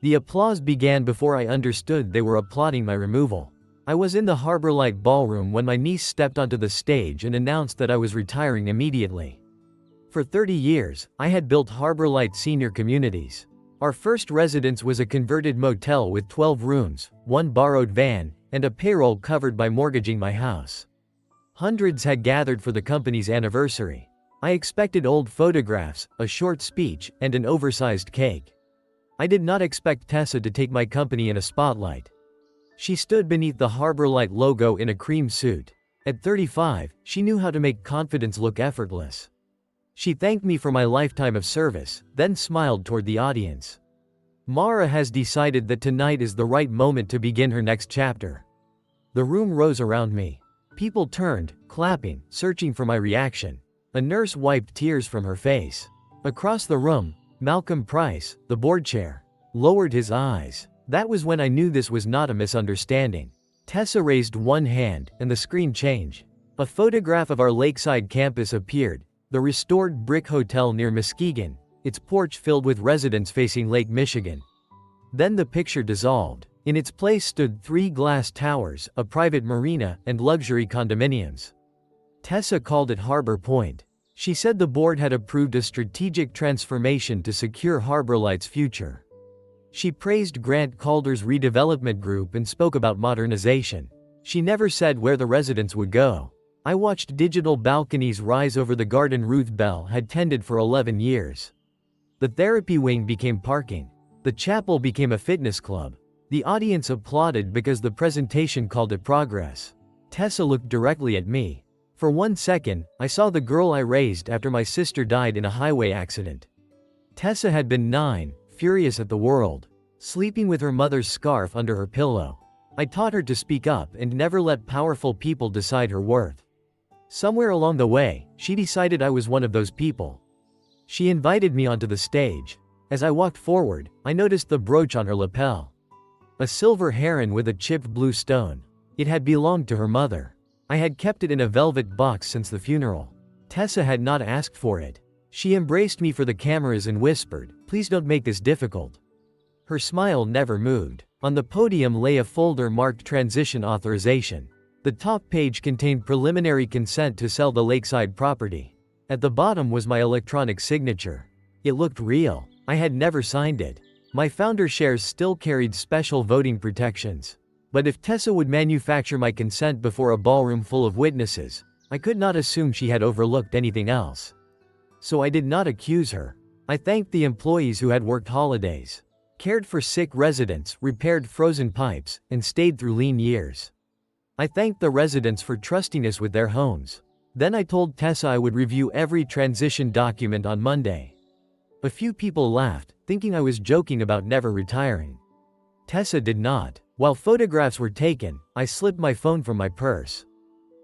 The applause began before I understood they were applauding my removal. I was in the Harbor Light Ballroom when my niece stepped onto the stage and announced that I was retiring immediately. For 30 years, I had built Harbor Light senior communities. Our first residence was a converted motel with 12 rooms, one borrowed van, and a payroll covered by mortgaging my house. Hundreds had gathered for the company's anniversary. I expected old photographs, a short speech, and an oversized cake. I did not expect Tessa to take my company in a spotlight. She stood beneath the Harbor Light logo in a cream suit. At 35, she knew how to make confidence look effortless. She thanked me for my lifetime of service, then smiled toward the audience. Mara has decided that tonight is the right moment to begin her next chapter. The room rose around me. People turned, clapping, searching for my reaction. A nurse wiped tears from her face. Across the room, Malcolm Price, the board chair, lowered his eyes. That was when I knew this was not a misunderstanding. Tessa raised one hand, and the screen changed. A photograph of our lakeside campus appeared, the restored brick hotel near Muskegon, its porch filled with residents facing Lake Michigan. Then the picture dissolved. In its place stood 3 glass towers, a private marina, and luxury condominiums. Tessa called it Harbor Point. She said the board had approved a strategic transformation to secure Harbor Light's future. She praised Grant Calder's redevelopment group and spoke about modernization. She never said where the residents would go. I watched digital balconies rise over the garden Ruth Bell had tended for 11 years. The therapy wing became parking. The chapel became a fitness club. The audience applauded because the presentation called it progress. Tessa looked directly at me. For 1 second, I saw the girl I raised after my sister died in a highway accident. Tessa had been 9, furious at the world, sleeping with her mother's scarf under her pillow. I taught her to speak up and never let powerful people decide her worth. Somewhere along the way, she decided I was one of those people. She invited me onto the stage. As I walked forward, I noticed the brooch on her lapel. A silver heron with a chipped blue stone. It had belonged to her mother. I had kept it in a velvet box since the funeral. Tessa had not asked for it. She embraced me for the cameras and whispered, "Please don't make this difficult." Her smile never moved. On the podium lay a folder marked Transition Authorization. The top page contained preliminary consent to sell the lakeside property. At the bottom was my electronic signature. It looked real. I had never signed it. My founder shares still carried special voting protections. But if Tessa would manufacture my consent before a ballroom full of witnesses, I could not assume she had overlooked anything else. So I did not accuse her. I thanked the employees who had worked holidays, cared for sick residents, repaired frozen pipes, and stayed through lean years. I thanked the residents for trusting us with their homes. Then I told Tessa I would review every transition document on Monday. A few people laughed, thinking I was joking about never retiring. Tessa did not. While photographs were taken, I slipped my phone from my purse.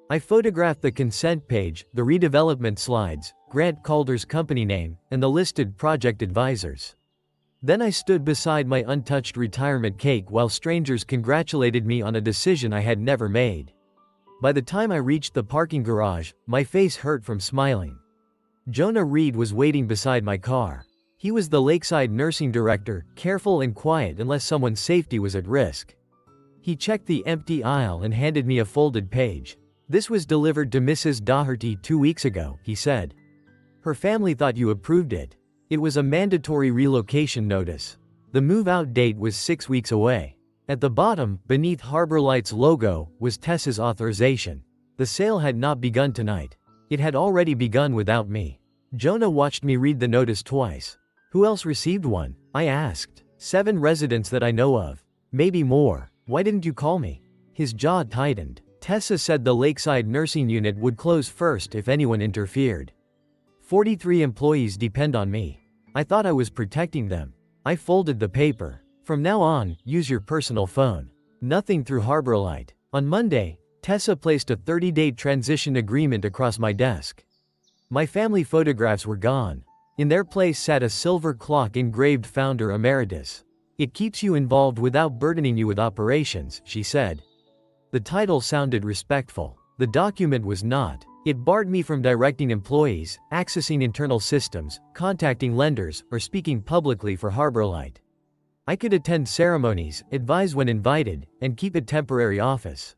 I photographed the consent page, the redevelopment slides, Grant Calder's company name, and the listed project advisors. Then I stood beside my untouched retirement cake while strangers congratulated me on a decision I had never made. By the time I reached the parking garage, my face hurt from smiling. Jonah Reed was waiting beside my car. He was the Lakeside nursing director, careful and quiet unless someone's safety was at risk. He checked the empty aisle and handed me a folded page. "This was delivered to Mrs. Doherty 2 weeks ago," he said. "Her family thought you approved it. It was a mandatory relocation notice. The move-out date was 6 weeks away." At the bottom, beneath Harbor Light's logo, was Tessa's authorization. The sale had not begun tonight. It had already begun without me. Jonah watched me read the notice twice. "Who else received one?" I asked. "7 residents that I know of. Maybe more. Why didn't you call me?" His jaw tightened. Tessa said the Lakeside nursing unit would close first if anyone interfered. 43 employees depend on me. I thought I was protecting them. I folded the paper. "From now on, use your personal phone. Nothing through Harbor Light." On Monday, Tessa placed a 30-day transition agreement across my desk. My family photographs were gone. In their place sat a silver clock engraved Founder Emeritus. "It keeps you involved without burdening you with operations," she said. The title sounded respectful. The document was not. It barred me from directing employees, accessing internal systems, contacting lenders, or speaking publicly for Harbor Light. I could attend ceremonies, advise when invited, and keep a temporary office.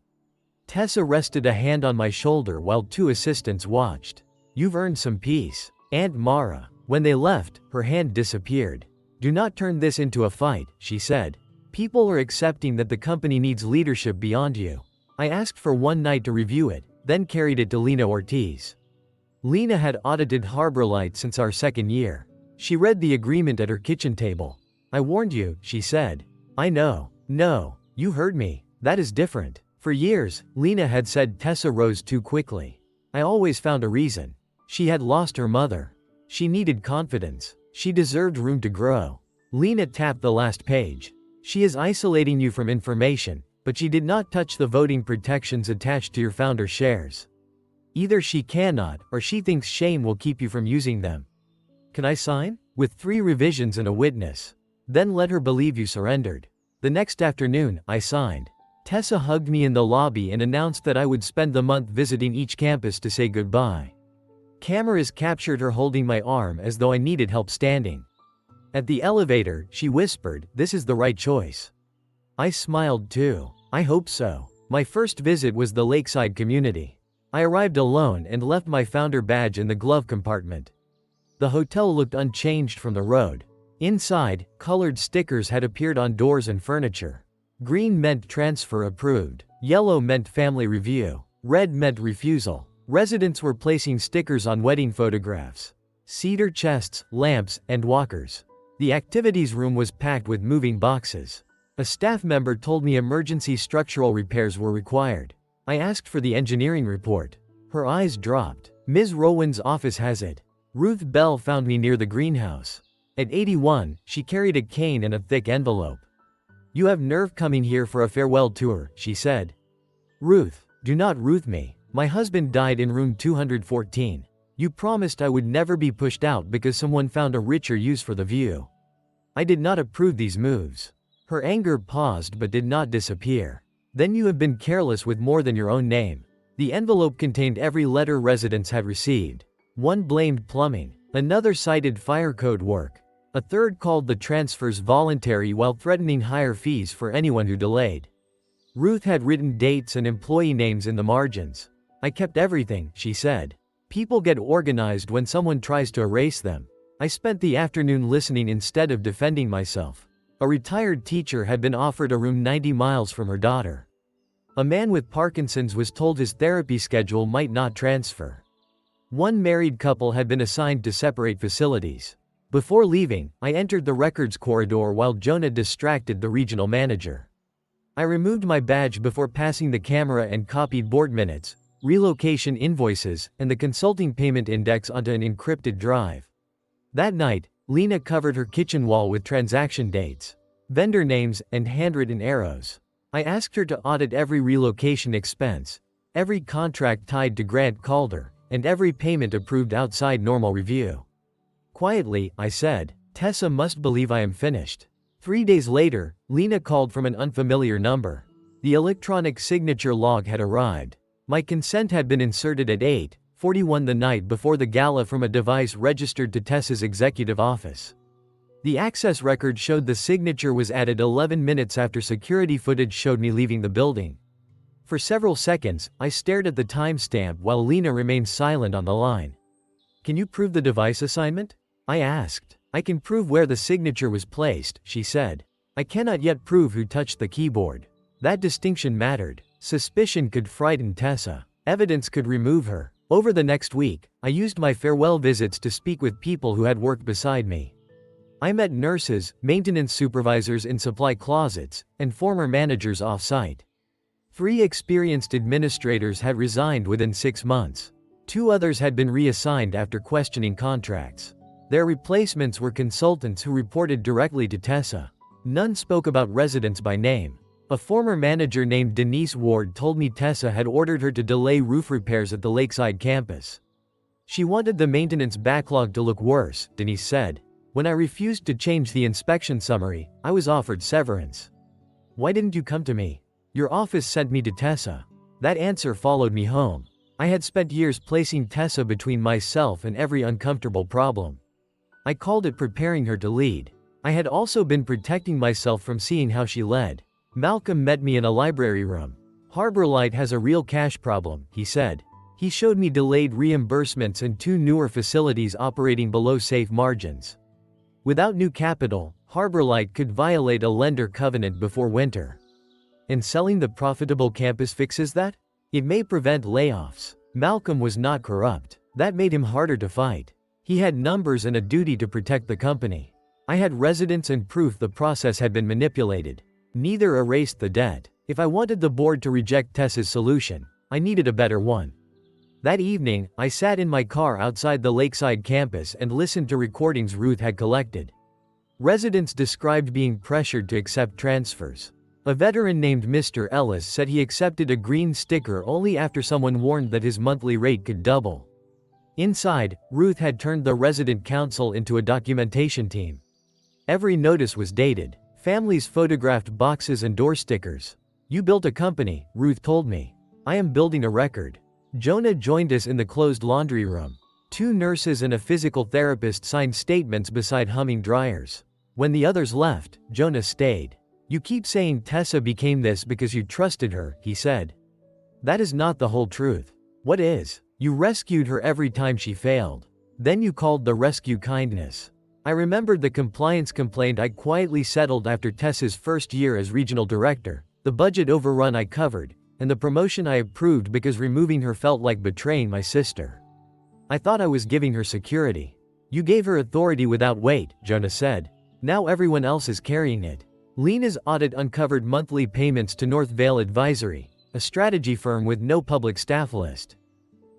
Tessa rested a hand on my shoulder while two assistants watched. You've earned some peace. Aunt Mara. When they left, her hand disappeared. Do not turn this into a fight, she said. People are accepting that the company needs leadership beyond you. I asked for one night to review it, then carried it to Lena Ortiz. Lena had audited Harborlight since our second year. She read the agreement at her kitchen table. I warned you, she said. I know. No, you heard me. That is different. For years, Lena had said Tessa rose too quickly. I always found a reason. She had lost her mother. She needed confidence. She deserved room to grow. Lena tapped the last page. She is isolating you from information, but she did not touch the voting protections attached to your founder shares. Either she cannot, or she thinks shame will keep you from using them. Can I sign? With 3 revisions and a witness. Then let her believe you surrendered. The next afternoon, I signed. Tessa hugged me in the lobby and announced that I would spend the month visiting each campus to say goodbye. Cameras captured her holding my arm as though I needed help standing. At the elevator, she whispered, "This is the right choice." I smiled too. I hope so. My first visit was the Lakeside community. I arrived alone and left my founder badge in the glove compartment. The hotel looked unchanged from the road. Inside, colored stickers had appeared on doors and furniture. Green meant transfer approved. Yellow meant family review. Red meant refusal. Residents were placing stickers on wedding photographs. Cedar chests, lamps, and walkers. The activities room was packed with moving boxes. A staff member told me emergency structural repairs were required. I asked for the engineering report. Her eyes dropped. Ms. Rowan's office has it. Ruth Bell found me near the greenhouse. At 81, she carried a cane and a thick envelope. You have nerve coming here for a farewell tour, she said. Ruth, do not Ruth me. My husband died in room 214. You promised I would never be pushed out because someone found a richer use for the view. I did not approve these moves. Her anger paused but did not disappear. Then you have been careless with more than your own name. The envelope contained every letter residents had received. One blamed plumbing. Another cited fire code work. A third called the transfers voluntary while threatening higher fees for anyone who delayed. Ruth had written dates and employee names in the margins. I kept everything, she said. People get organized when someone tries to erase them. I spent the afternoon listening instead of defending myself. A retired teacher had been offered a room 90 miles from her daughter. A man with Parkinson's was told his therapy schedule might not transfer. One married couple had been assigned to separate facilities. Before leaving, I entered the records corridor while Jonah distracted the regional manager. I removed my badge before passing the camera and copied board minutes, relocation invoices, and the consulting payment index onto an encrypted drive. That night, Lena covered her kitchen wall with transaction dates, vendor names, and handwritten arrows. I asked her to audit every relocation expense, every contract tied to Grant Calder, and every payment approved outside normal review. Quietly, I said, Tessa must believe I am finished. 3 days later, Lena called from an unfamiliar number. The electronic signature log had arrived. My consent had been inserted at 8:41 the night before the gala from a device registered to Tessa's executive office. The access record showed the signature was added 11 minutes after security footage showed me leaving the building. For several seconds, I stared at the timestamp while Lena remained silent on the line. Can you prove the device assignment? I asked. I can prove where the signature was placed, she said. I cannot yet prove who touched the keyboard. That distinction mattered. Suspicion could frighten Tessa. Evidence could remove her. Over the next week, I used my farewell visits to speak with people who had worked beside me. I met nurses, maintenance supervisors in supply closets, and former managers off-site. 3 experienced administrators had resigned within 6 months. 2 others had been reassigned after questioning contracts. Their replacements were consultants who reported directly to Tessa. None spoke about residents by name. A former manager named Denise Ward told me Tessa had ordered her to delay roof repairs at the Lakeside campus. She wanted the maintenance backlog to look worse, Denise said. When I refused to change the inspection summary, I was offered severance. Why didn't you come to me? Your office sent me to Tessa. That answer followed me home. I had spent years placing Tessa between myself and every uncomfortable problem. I called it preparing her to lead. I had also been protecting myself from seeing how she led. Malcolm met me in a library room. Harborlight has a real cash problem, he said. He showed me delayed reimbursements and 2 newer facilities operating below safe margins. Without new capital, Harborlight could violate a lender covenant before winter. And selling the profitable campus fixes that? It may prevent layoffs. Malcolm was not corrupt. That made him harder to fight. He had numbers and a duty to protect the company. I had residence and proof the process had been manipulated. Neither erased the debt. If I wanted the board to reject Tessa's solution, I needed a better one. That evening, I sat in my car outside the Lakeside campus and listened to recordings Ruth had collected. Residents described being pressured to accept transfers. A veteran named Mr. Ellis said he accepted a green sticker only after someone warned that his monthly rate could double. Inside, Ruth had turned the resident council into a documentation team. Every notice was dated. Families photographed boxes and door stickers. "You built a company," Ruth told me. "I am building a record." Jonah joined us in the closed laundry room. 2 nurses and a physical therapist signed statements beside humming dryers. When the others left, Jonah stayed. "You keep saying Tessa became this because you trusted her," he said. "That is not the whole truth." "What is?" "You rescued her every time she failed. Then you called the rescue kindness." I remembered the compliance complaint I quietly settled after Tessa's first year as regional director, the budget overrun I covered, and the promotion I approved because removing her felt like betraying my sister. I thought I was giving her security. "You gave her authority without weight," Jonah said. "Now everyone else is carrying it." Lena's audit uncovered monthly payments to North Vale Advisory, a strategy firm with no public staff list.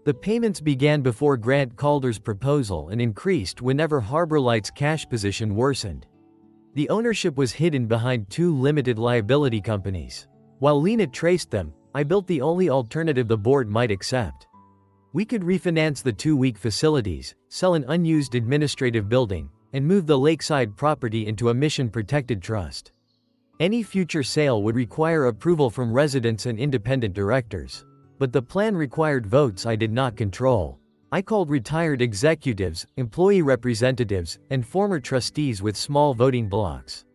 The payments began before Grant Calder's proposal and increased whenever Harborlight's cash position worsened. The ownership was hidden behind 2 limited liability companies. While Lena traced them, I built the only alternative the board might accept. We could refinance the 2 weak facilities, sell an unused administrative building, and move the lakeside property into a mission-protected trust. Any future sale would require approval from residents and independent directors. But the plan required votes I did not control. I called retired executives, employee representatives, and former trustees with small voting blocks.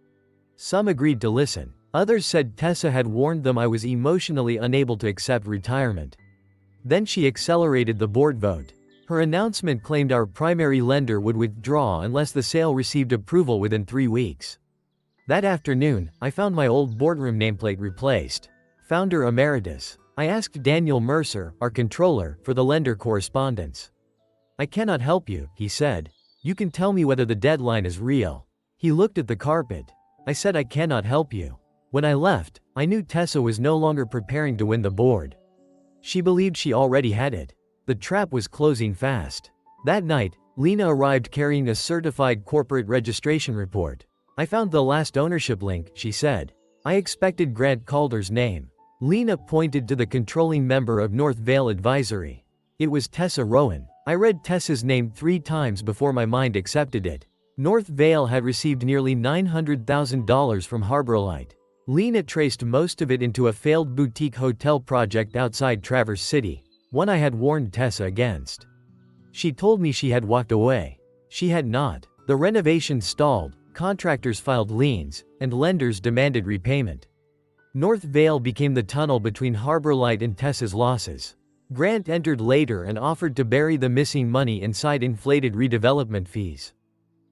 Some agreed to listen. Others said Tessa had warned them I was emotionally unable to accept retirement. Then she accelerated the board vote. Her announcement claimed our primary lender would withdraw unless the sale received approval within 3 weeks. That afternoon, I found my old boardroom nameplate replaced. Founder Emeritus. I asked Daniel Mercer, our controller, for the lender correspondence. "I cannot help you," he said. "You can tell me whether the deadline is real." He looked at the carpet. I said I cannot help you. When I left, I knew Tessa was no longer preparing to win the board. She believed she already had it. The trap was closing fast. That night, Lena arrived carrying a certified corporate registration report. "I found the last ownership link," she said. I expected Grant Calder's name. Lena pointed to the controlling member of North Vale Advisory. It was Tessa Rowan. I read Tessa's name 3 times before my mind accepted it. North Vale had received nearly $900,000 from Harborlight. Lena traced most of it into a failed boutique hotel project outside Traverse City, one I had warned Tessa against. She told me she had walked away. She had not. The renovation stalled, contractors filed liens, and lenders demanded repayment. North Vale became the tunnel between Harborlight and Tessa's losses. Grant entered later and offered to bury the missing money inside inflated redevelopment fees.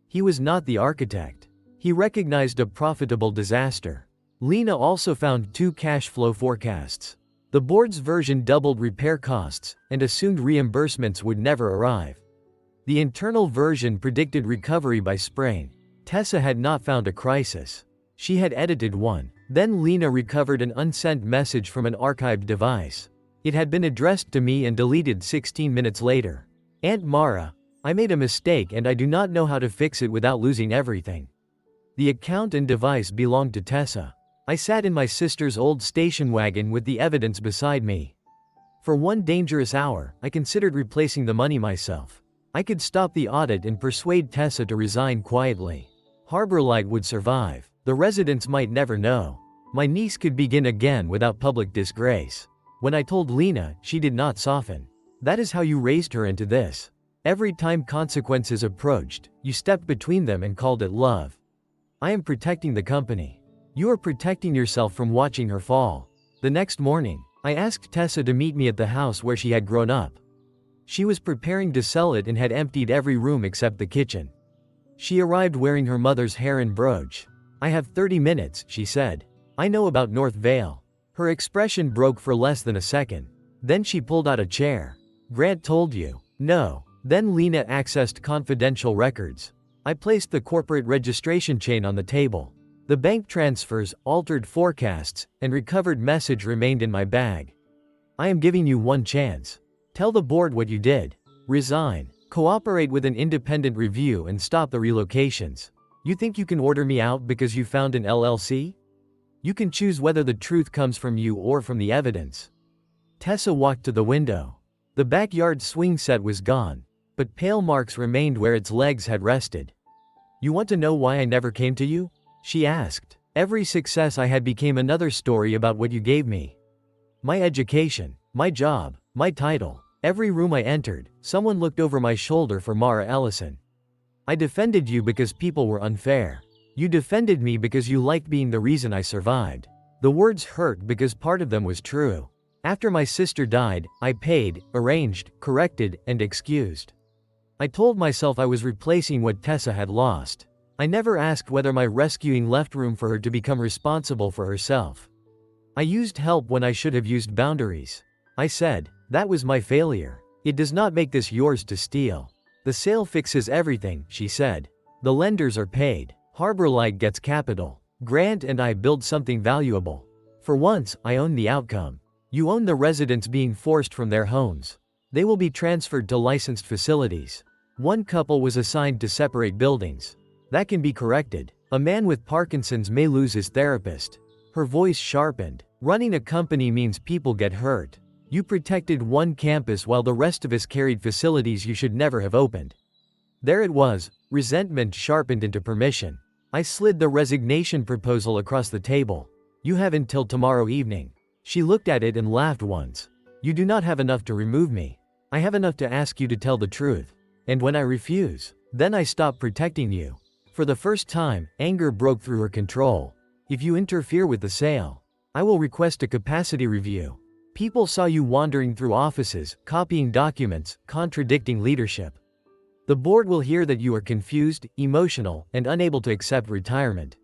He was not the architect. He recognized a profitable disaster. Lena also found 2 cash flow forecasts. The board's version doubled repair costs and assumed reimbursements would never arrive. The internal version predicted recovery by spring. Tessa had not found a crisis. She had edited one. Then Lena recovered an unsent message from an archived device. It had been addressed to me and deleted 16 minutes later. "Aunt Mara, I made a mistake and I do not know how to fix it without losing everything." The account and device belonged to Tessa. I sat in my sister's old station wagon with the evidence beside me. For one dangerous hour, I considered replacing the money myself. I could stop the audit and persuade Tessa to resign quietly. Harborlight would survive. The residents might never know. My niece could begin again without public disgrace. When I told Lena, she did not soften. "That is how you raised her into this. Every time consequences approached, you stepped between them and called it love." I am protecting the company. You are protecting yourself from watching her fall. The next morning, I asked Tessa to meet me at the house where she had grown up. She was preparing to sell it and had emptied every room except the kitchen. She arrived wearing her mother's heron brooch. I have 30 minutes, she said. I know about North Vale. Her expression broke for less than a second. Then she pulled out a chair. Grant told you. No. Then Lena accessed confidential records. I placed the corporate registration chain on the table. The bank transfers, altered forecasts, and recovered message remained in my bag. I am giving you one chance. Tell the board what you did. Resign. Cooperate with an independent review and stop the relocations. You think you can order me out because you found an LLC? You can choose whether the truth comes from you or from the evidence. Tessa walked to the window. The backyard swing set was gone, but pale marks remained where its legs had rested. You want to know why I never came to you? She asked. Every success I had became another story about what you gave me. My education, my job, my title. Every room I entered, someone looked over my shoulder for Mara Ellison. I defended you because people were unfair. You defended me because you liked being the reason I survived. The words hurt because part of them was true. After my sister died, I paid, arranged, corrected, and excused. I told myself I was replacing what Tessa had lost. I never asked whether my rescuing left room for her to become responsible for herself. I used help when I should have used boundaries. I said, that was my failure. It does not make this yours to steal. The sale fixes everything, she said. The lenders are paid. Harborlight gets capital. Grant and I build something valuable. For once, I own the outcome. You own the residents being forced from their homes. They will be transferred to licensed facilities. One couple was assigned to separate buildings. That can be corrected. A man with Parkinson's may lose his therapist. Her voice sharpened. Running a company means people get hurt. You protected one campus while the rest of us carried facilities you should never have opened. There it was, resentment sharpened into permission. I slid the resignation proposal across the table. You have until tomorrow evening. She looked at it and laughed once. You do not have enough to remove me. I have enough to ask you to tell the truth. And when I refuse, then I stop protecting you. For the first time, anger broke through her control. If you interfere with the sale, I will request a capacity review. People saw you wandering through offices, copying documents, contradicting leadership. The board will hear that you are confused, emotional, and unable to accept retirement.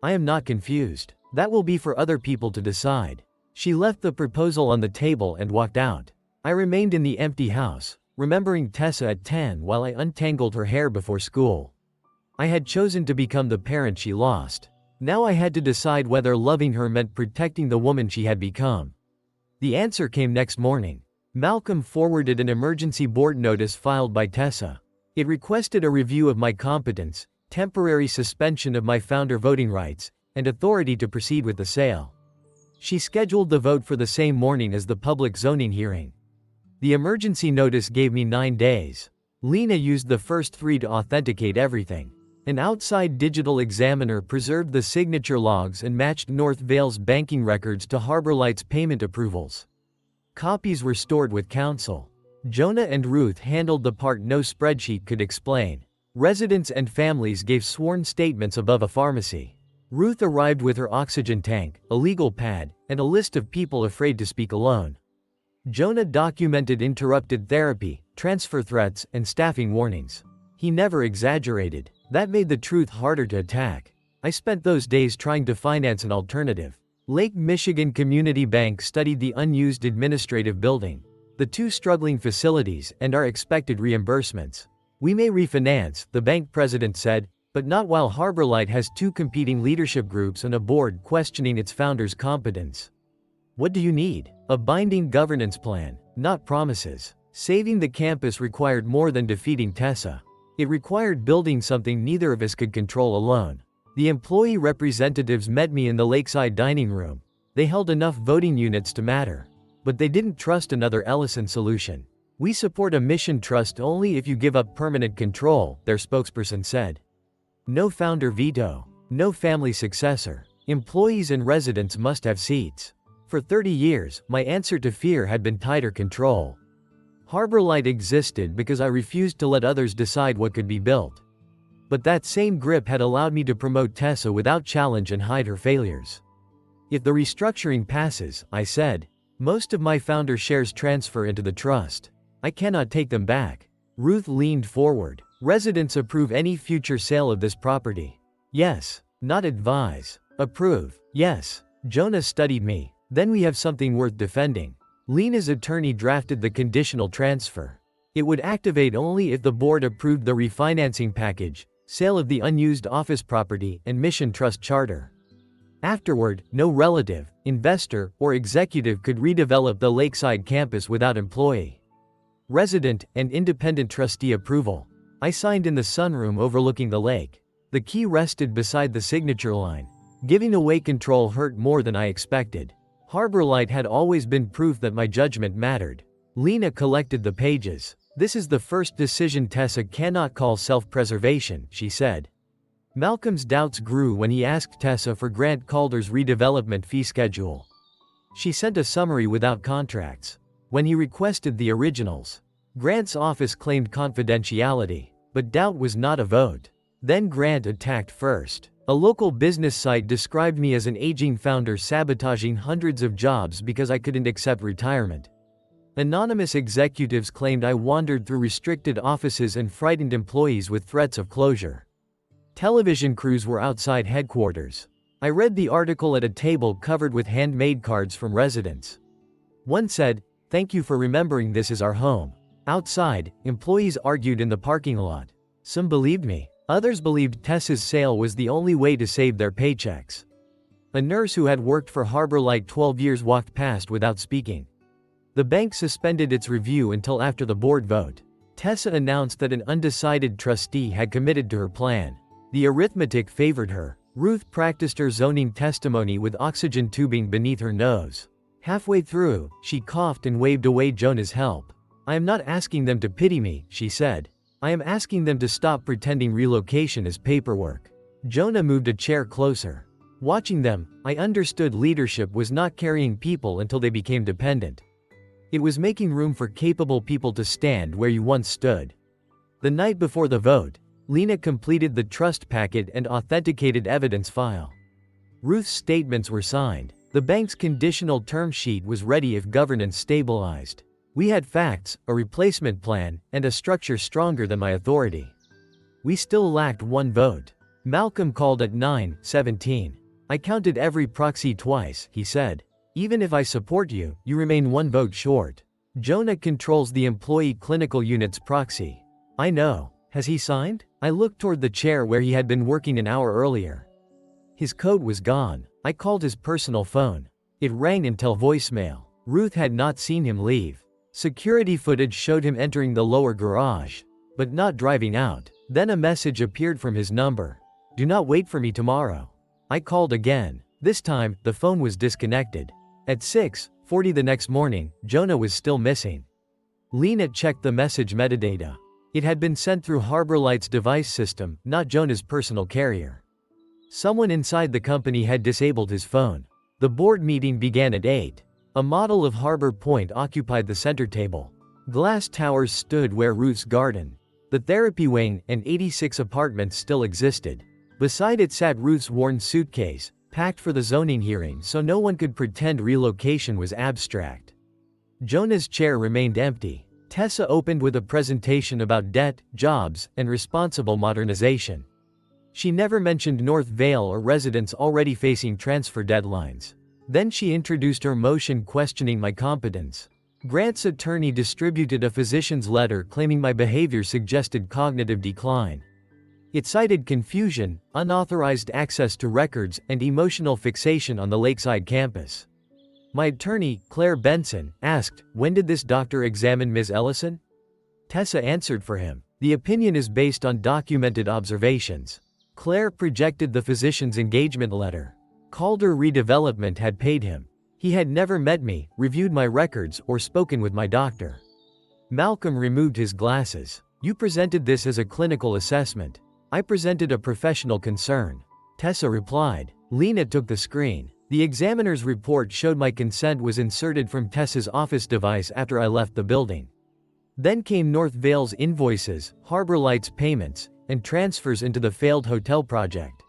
I am not confused. That will be for other people to decide. She left the proposal on the table and walked out. I remained in the empty house, remembering Tessa at 10 while I untangled her hair before school. I had chosen to become the parent she lost. Now I had to decide whether loving her meant protecting the woman she had become. The answer came next morning. Malcolm forwarded an emergency board notice filed by Tessa. It requested a review of my competence, temporary suspension of my founder voting rights, and authority to proceed with the sale. She scheduled the vote for the same morning as the public zoning hearing. The emergency notice gave me 9 days. Lena used the first 3 to authenticate everything. An outside digital examiner preserved the signature logs and matched North Vale's banking records to Harborlight's payment approvals. Copies were stored with counsel. Jonah and Ruth handled the part no spreadsheet could explain. Residents and families gave sworn statements above a pharmacy. Ruth arrived with her oxygen tank, a legal pad, and a list of people afraid to speak alone. Jonah documented interrupted therapy, transfer threats, and staffing warnings. He never exaggerated. That made the truth harder to attack. I spent those days trying to finance an alternative. Lake Michigan Community Bank studied the unused administrative building, the 2 struggling facilities, and our expected reimbursements. We may refinance, the bank president said, but not while Harborlight has 2 competing leadership groups and a board questioning its founder's competence. What do you need? A binding governance plan, not promises. Saving the campus required more than defeating Tessa. It required building something neither of us could control alone. The employee representatives met me in the lakeside dining room. They held enough voting units to matter. But they didn't trust another Ellison solution. We support a mission trust only if you give up permanent control, their spokesperson said. No founder veto. No family successor. Employees and residents must have seats. For 30 years, my answer to fear had been tighter control. Harborlight existed because I refused to let others decide what could be built. But that same grip had allowed me to promote Tessa without challenge and hide her failures. If the restructuring passes, I said, most of my founder shares transfer into the trust. I cannot take them back. Ruth leaned forward. Residents approve any future sale of this property. Yes. Not advise. Approve. Yes. Jonah studied me. Then we have something worth defending. Lena's attorney drafted the conditional transfer. It would activate only if the board approved the refinancing package, sale of the unused office property, and mission trust charter. Afterward, no relative, investor, or executive could redevelop the lakeside campus without employee, resident, and independent trustee approval. I signed in the sunroom overlooking the lake. The key rested beside the signature line. Giving away control hurt more than I expected. Harbor Light had always been proof that my judgment mattered. Lena collected the pages. This is the first decision Tessa cannot call self-preservation, she said. Malcolm's doubts grew when he asked Tessa for Grant Calder's redevelopment fee schedule. She sent a summary without contracts. When he requested the originals, Grant's office claimed confidentiality, but doubt was not a vote. Then Grant attacked first. A local business site described me as an aging founder sabotaging hundreds of jobs because I couldn't accept retirement. Anonymous executives claimed I wandered through restricted offices and frightened employees with threats of closure. Television crews were outside headquarters. I read the article at a table covered with handmade cards from residents. One said, "Thank you for remembering this is our home." Outside, employees argued in the parking lot. Some believed me. Others believed Tessa's sale was the only way to save their paychecks. A nurse who had worked for Harbor Light 12 years walked past without speaking. The bank suspended its review until after the board vote. Tessa announced that an undecided trustee had committed to her plan. The arithmetic favored her. Ruth practiced her zoning testimony with oxygen tubing beneath her nose. Halfway through, she coughed and waved away Jonah's help. "I am not asking them to pity me," she said. "I am asking them to stop pretending relocation is paperwork." Jonah moved a chair closer. Watching them, I understood leadership was not carrying people until they became dependent. It was making room for capable people to stand where you once stood. The night before the vote, Lena completed the trust packet and authenticated evidence file. Ruth's statements were signed. The bank's conditional term sheet was ready if governance stabilized. We had facts, a replacement plan, and a structure stronger than my authority. We still lacked one vote. Malcolm called at 9:17. "I counted every proxy twice," he said. "Even if I support you, you remain one vote short. Jonah controls the employee clinical unit's proxy." "I know. Has he signed?" I looked toward the chair where he had been working an hour earlier. His coat was gone. I called his personal phone. It rang until voicemail. Ruth had not seen him leave. Security footage showed him entering the lower garage, but not driving out. Then a message appeared from his number. "Do not wait for me tomorrow." I called again. This time, the phone was disconnected. At 6:40 the next morning, Jonah was still missing. Lena checked the message metadata. It had been sent through Harbor Light's device system, not Jonah's personal carrier. Someone inside the company had disabled his phone. The board meeting began at 8. A model of Harbor Point occupied the center table. Glass towers stood where Ruth's garden, the therapy wing, and 86 apartments still existed. Beside it sat Ruth's worn suitcase, packed for the zoning hearing so no one could pretend relocation was abstract. Jonah's chair remained empty. Tessa opened with a presentation about debt, jobs, and responsible modernization. She never mentioned North Vale or residents already facing transfer deadlines. Then she introduced her motion questioning my competence. Grant's attorney distributed a physician's letter claiming my behavior suggested cognitive decline. It cited confusion, unauthorized access to records, and emotional fixation on the Lakeside campus. My attorney, Claire Benson, asked, "When did this doctor examine Ms. Ellison?" Tessa answered for him. "The opinion is based on documented observations." Claire projected the physician's engagement letter. Calder Redevelopment had paid him. He had never met me, reviewed my records, or spoken with my doctor. Malcolm removed his glasses. "You presented this as a clinical assessment." "I presented a professional concern," Tessa replied. Lena took the screen. The examiner's report showed my consent was inserted from Tessa's office device after I left the building. Then came North Vale's invoices, Harbor Light's payments, and transfers into the failed hotel project.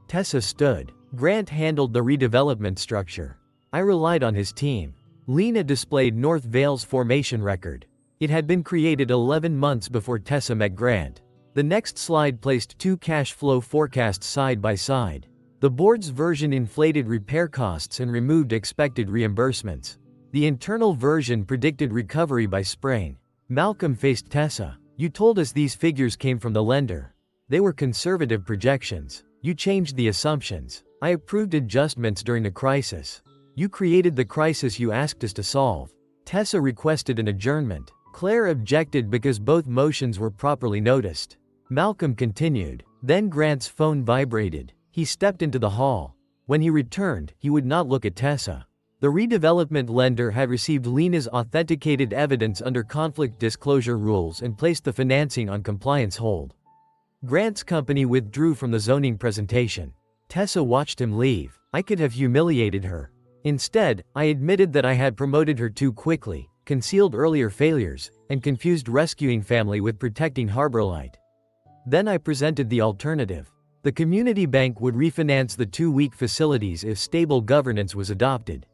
Tessa stood. Grant handled the redevelopment structure. I relied on his team. Lena displayed North Vale's formation record. It had been created 11 months before Tessa met Grant. The next slide placed two cash flow forecasts side by side. The board's version inflated repair costs and removed expected reimbursements. The internal version predicted recovery by spring. Malcolm faced Tessa. You told us these figures came from the lender. They were conservative projections. You changed the assumptions. I approved adjustments during the crisis. You created the crisis you asked us to solve. Tessa requested an adjournment. Claire objected because both motions were properly noticed. Malcolm continued. Then Grant's phone vibrated. He stepped into the hall. When he returned, he would not look at Tessa. The redevelopment lender had received Lena's authenticated evidence under conflict disclosure rules and placed the financing on compliance hold. Grant's company withdrew from the zoning presentation. Tessa watched him leave. I could have humiliated her. Instead, I admitted that I had promoted her too quickly, concealed earlier failures, and confused rescuing family with protecting Harborlight. Then I presented the alternative. The community bank would refinance the two weak facilities if stable governance was adopted.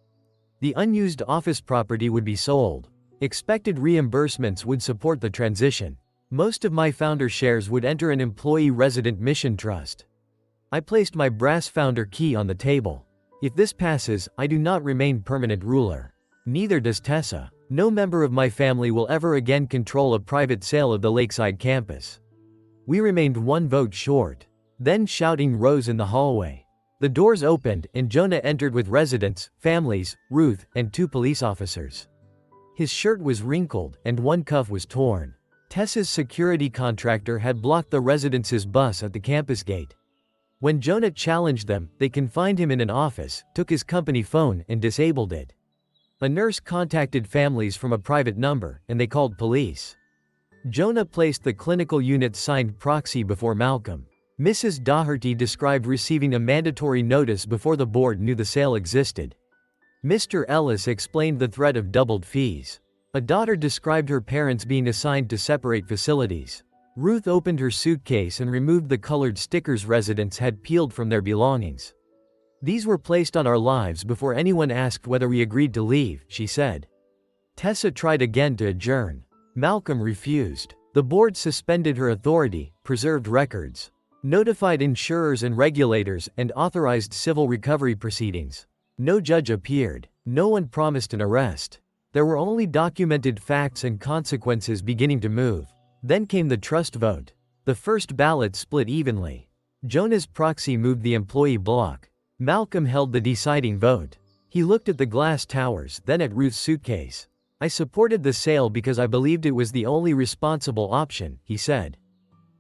The unused office property would be sold. Expected reimbursements would support the transition. Most of my founder shares would enter an employee resident mission trust. I placed my brass founder key on the table. If this passes, I do not remain permanent ruler. Neither does Tessa. No member of my family will ever again control a private sale of the Lakeside campus. We remained one vote short. Then shouting rose in the hallway. The doors opened and Jonah entered with residents, families, Ruth, and two police officers. His shirt was wrinkled and one cuff was torn. Tessa's security contractor had blocked the residence's bus at the campus gate. When Jonah challenged them, they confined him in an office, took his company phone and disabled it. A nurse contacted families from a private number, and they called police. Jonah placed the clinical unit's signed proxy before Malcolm. Mrs. Doherty described receiving a mandatory notice before the board knew the sale existed. Mr. Ellis explained the threat of doubled fees. A daughter described her parents being assigned to separate facilities. Ruth opened her suitcase and removed the colored stickers residents had peeled from their belongings. These were placed on our lives before anyone asked whether we agreed to leave, she said. Tessa tried again to adjourn. Malcolm refused. The board suspended her authority, preserved records, notified insurers and regulators, and authorized civil recovery proceedings. No judge appeared. No one promised an arrest. There were only documented facts and consequences beginning to move. Then came the trust vote. The first ballot split evenly. Jonah's proxy moved the employee block. Malcolm held the deciding vote. He looked at the glass towers, then at Ruth's suitcase. I supported the sale because I believed it was the only responsible option, he said.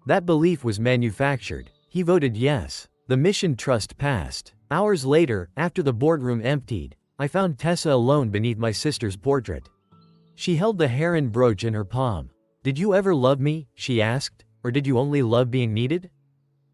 That belief was manufactured. He voted yes. The mission trust passed. Hours later, after the boardroom emptied, I found Tessa alone beneath my sister's portrait. She held the heron brooch in her palm. Did you ever love me? She asked. Or did you only love being needed?